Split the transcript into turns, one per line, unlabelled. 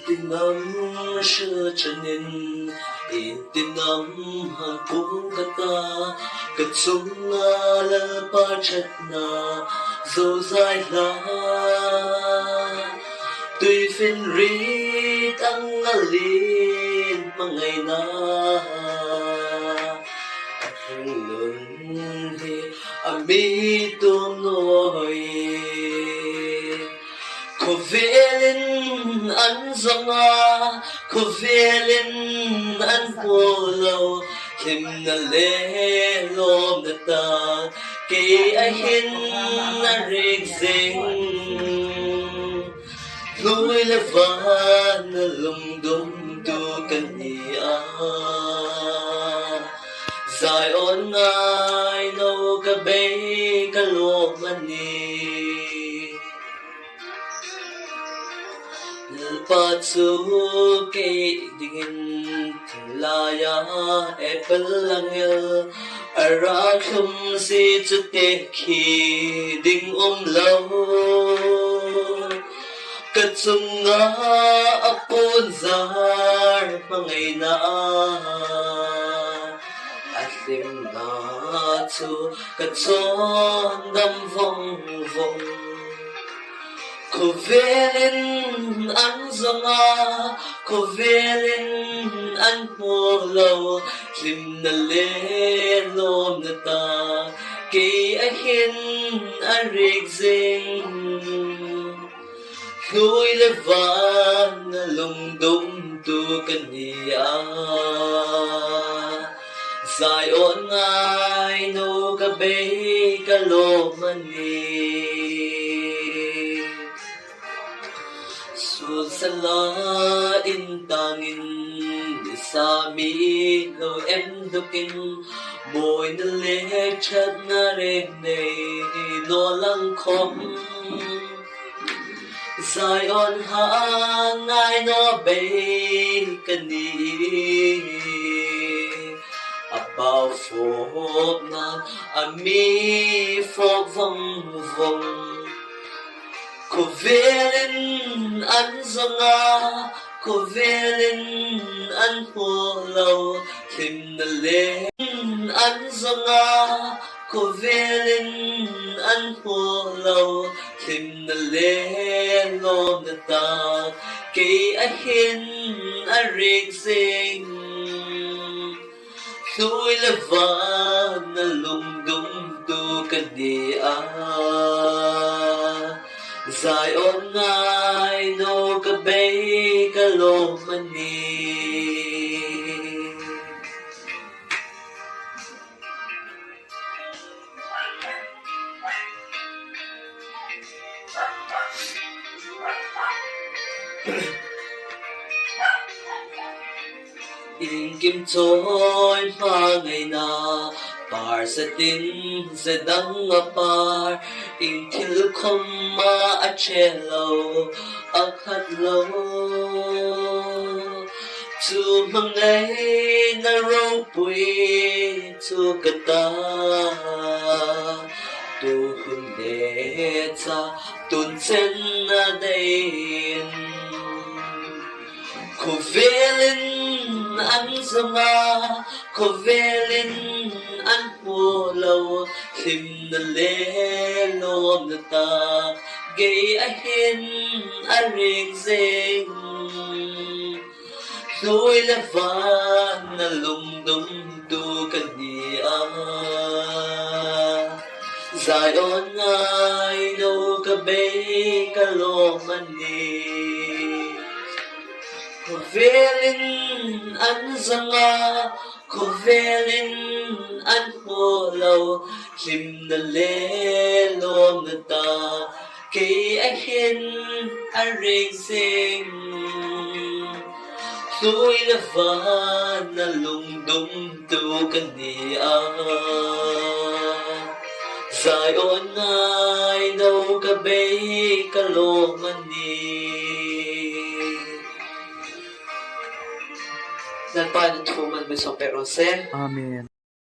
Tinam sư chân in tinam hang pung kata katsung na la pa chat na zo zai la tùy phiên ri tăng alin mangai na lun hi ami tum noi ko velin an zonga ko velin an polo kim na le lom na ta ke a hin na rig zing lui le van na lung dum tu kan ni a zai on ngai no ka be ka lo mani Patsu ke dingin laya apple langel arakhum si chute khi ding lo katsunga apun zar mangai na asim na chu katson dam vong vong ko velin an zonga ko velin an polo lim na le lom na ta ke a hin a rig zing lui le van na lung dum tu kania zai on ngai no ka be ka lo mani Sala in tangin sami lo em dukin boy na le chat na re ne no lang khom zai on ha ngai no be kani about for na ami for vong vong ko velin an zonga ko velin an polo kim na le an zonga ko velin an polo kim na le lom na ta ke a hin a rig sing lui le van na lung dum tu kania zai on ngai no ka be ka lo mani in kim choi ma ngày na par sa tin sa dang a par in thil khom ma a chelo a khat lo chu mangai na ro pui chu kata tu hun de cha tun chen na dein ko velin an zonga ko velin an polo lim na le lom na ta gay a hin a rig zing lui le van na lung dum tu kania zai on ngai no ka be ka lo mani ko velin an zonga ko velin an polo lim na le lom na ta ke a hin a rig sing lui le van na lung dum tu kania zai on ngai no ka be ka lo mani Nagpaano tuman mo sa perose?
Amen.